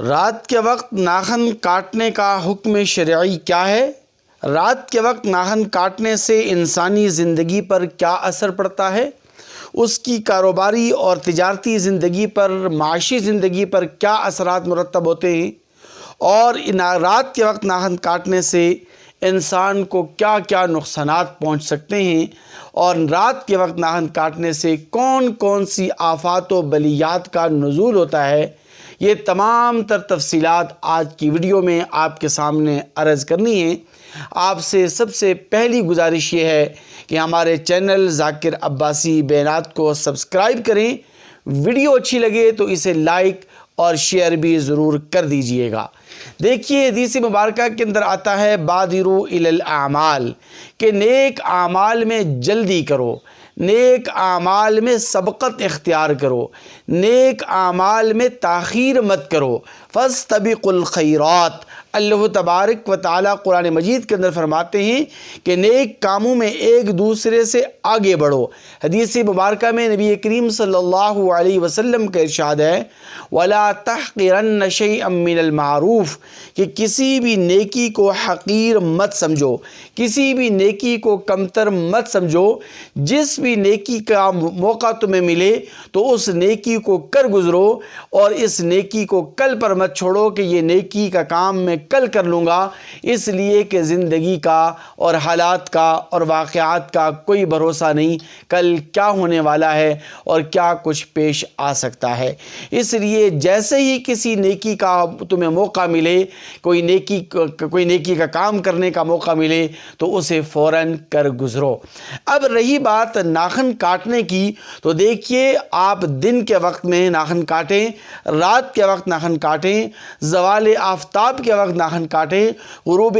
رات کے وقت ناخن کاٹنے کا حکم شرعی کیا ہے؟ رات کے وقت ناخن کاٹنے سے انسانی زندگی پر کیا اثر پڑتا ہے؟ اس کی کاروباری اور تجارتی زندگی پر، معاشی زندگی پر کیا اثرات مرتب ہوتے ہیں؟ اور رات کے وقت ناخن کاٹنے سے انسان کو کیا کیا نقصانات پہنچ سکتے ہیں؟ اور رات کے وقت ناخن کاٹنے سے کون کون سی آفات و بلیات کا نزول ہوتا ہے؟ یہ تمام تر تفصیلات آج کی ویڈیو میں آپ کے سامنے عرض کرنی ہے۔ آپ سے سب سے پہلی گزارش یہ ہے کہ ہمارے چینل ذاکر عباسی بیانات کو سبسکرائب کریں، ویڈیو اچھی لگے تو اسے لائک اور شیئر بھی ضرور کر دیجئے گا۔ دیکھیے حدیث مبارکہ کے اندر آتا ہے بادروا الی الاعمال، کہ نیک اعمال میں جلدی کرو، نیک اعمال میں سبقت اختیار کرو، نیک اعمال میں تاخیر مت کرو، فاستبقوا الخیرات۔ اللہ تبارک و تعالیٰ قرآن مجید کے اندر فرماتے ہیں کہ نیک کاموں میں ایک دوسرے سے آگے بڑھو۔ حدیث مبارکہ میں نبی کریم صلی اللہ علیہ وسلم کا ارشاد ہے وَلَا تَحْقِرَنَّ شَيْئًا مِّنَ الْمَعْرُوفِ، کہ کسی بھی نیکی کو حقیر مت سمجھو، کسی بھی نیکی کو کمتر مت سمجھو۔ جس بھی نیکی کا موقع تمہیں ملے تو اس نیکی کو کر گزرو، اور اس نیکی کو کل پر مت چھوڑو کہ یہ نیکی کا کام میں کل کر لوں گا، اس لیے کہ زندگی کا اور حالات کا اور واقعات کا کوئی بھروسہ نہیں، کل کیا ہونے والا ہے اور کیا کچھ پیش آ سکتا ہے۔ اس لیے جیسے ہی کسی نیکی کا تمہیں موقع ملے، کوئی نیکی کا کام کرنے کا موقع ملے تو اسے فوراً کر گزرو۔ اب رہی بات ناخن کاٹنے کی، تو دیکھیے آپ دن کے وقت میں ناخن کاٹیں، رات کے وقت ناخن کاٹیں، زوال آفتاب کے وقت ناخن کاٹیں، غروب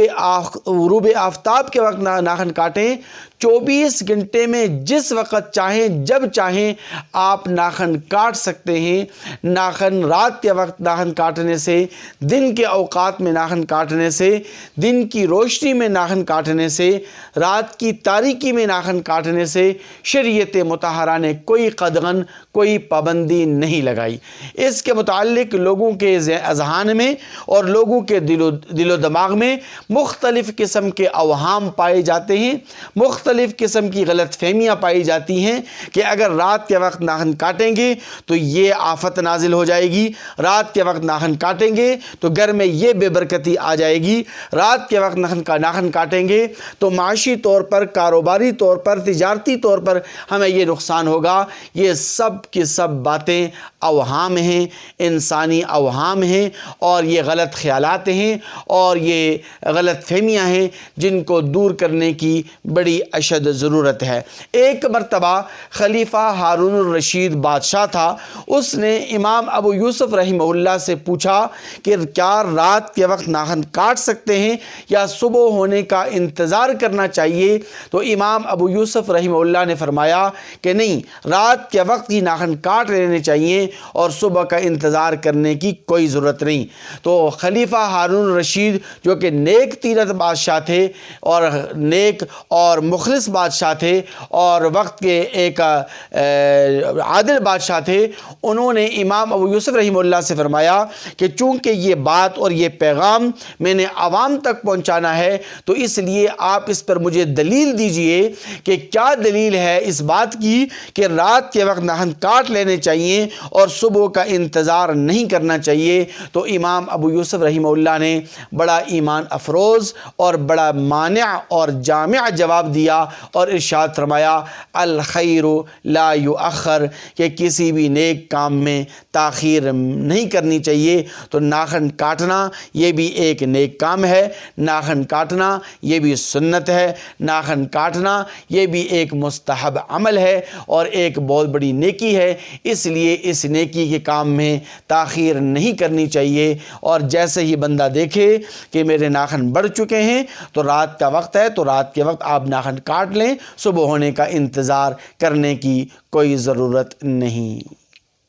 آفتاب کے وقت ناخن کاٹیں۔ 24 گھنٹے میں جس وقت چاہیں جب چاہیں آپ ناخن کاٹ سکتے ہیں۔ ناخن رات کے وقت ناخن کاٹنے سے، دن کے اوقات میں ناخن کاٹنے سے، دن کی روشنی میں ناخن کاٹنے سے، رات کی تاریکی میں ناخن کاٹنے سے شریعت مطہرہ نے کوئی قدغن، کوئی پابندی نہیں لگائی۔ اس کے متعلق لوگوں کے اذہان میں اور لوگوں کے دل و دماغ میں مختلف قسم کے اوہام پائے جاتے ہیں، مختلف قسم کی غلط فہمیاں پائی جاتی ہیں کہ اگر رات کے وقت ناخن کاٹیں گے تو یہ آفت نازل ہو جائے گی، رات کے وقت ناخن کاٹیں گے تو گھر میں یہ بے برکتی آ جائے گی، رات کے وقت ناخن کاٹیں گے تو معاشی طور پر، کاروباری طور پر، تجارتی طور پر ہمیں یہ نقصان ہوگا۔ یہ سب کی سب باتیں اوہام ہیں، انسانی اوہام ہیں، اور یہ غلط خیالات ہیں اور یہ غلط فہمیاں ہیں جن کو دور کرنے کی بڑی اشد ضرورت ہے۔ ایک مرتبہ خلیفہ ہارون الرشید بادشاہ تھا، اس نے امام ابو یوسف رحمہ اللہ سے پوچھا کہ کیا رات کے وقت ناخن کاٹ سکتے ہیں یا صبح ہونے کا انتظار کرنا چاہیے؟ تو امام ابو یوسف رحمہ اللہ نے فرمایا کہ نہیں، رات کے وقت ہی ناخن کاٹ لینے چاہیے اور صبح کا انتظار کرنے کی کوئی ضرورت نہیں۔ تو خلیفہ ہارون الرشید جو کہ نیک تیرت بادشاہ تھے اور نیک اور مخلص بادشاہ تھے اور وقت کے ایک عادل بادشاہ تھے، انہوں نے امام ابو یوسف رحمہ اللہ سے فرمایا کہ چونکہ یہ بات اور یہ پیغام میں نے عوام تک پہنچانا ہے تو اس لیے آپ اس پر مجھے دلیل دیجئے کہ کیا دلیل ہے اس بات کی کہ رات کے وقت ناخن کاٹ لینے چاہیے اور صبح کا انتظار نہیں کرنا چاہیے۔ تو امام ابو یوسف رحمہ اللہ نے بڑا ایمان افروز اور بڑا مانع اور جامع جواب دیا اور ارشاد فرمایا الخیر لا یؤخر، کہ کسی بھی نیک کام میں تاخیر نہیں کرنی چاہیے۔ تو ناخن کاٹنا یہ بھی ایک نیک کام ہے، ناخن کاٹنا یہ بھی سنت ہے، ناخن کاٹنا یہ بھی ایک مستحب عمل ہے اور ایک بہت بڑی نیکی ہے۔ اس لیے اس نیکی کے کام میں تاخیر نہیں کرنی چاہیے، اور جیسے ہی بندہ دیکھے کہ میرے ناخن بڑھ چکے ہیں تو رات کا وقت ہے تو رات کے وقت آپ ناخن کاٹ لیں، صبح ہونے کا انتظار کرنے کی کوئی ضرورت نہیں۔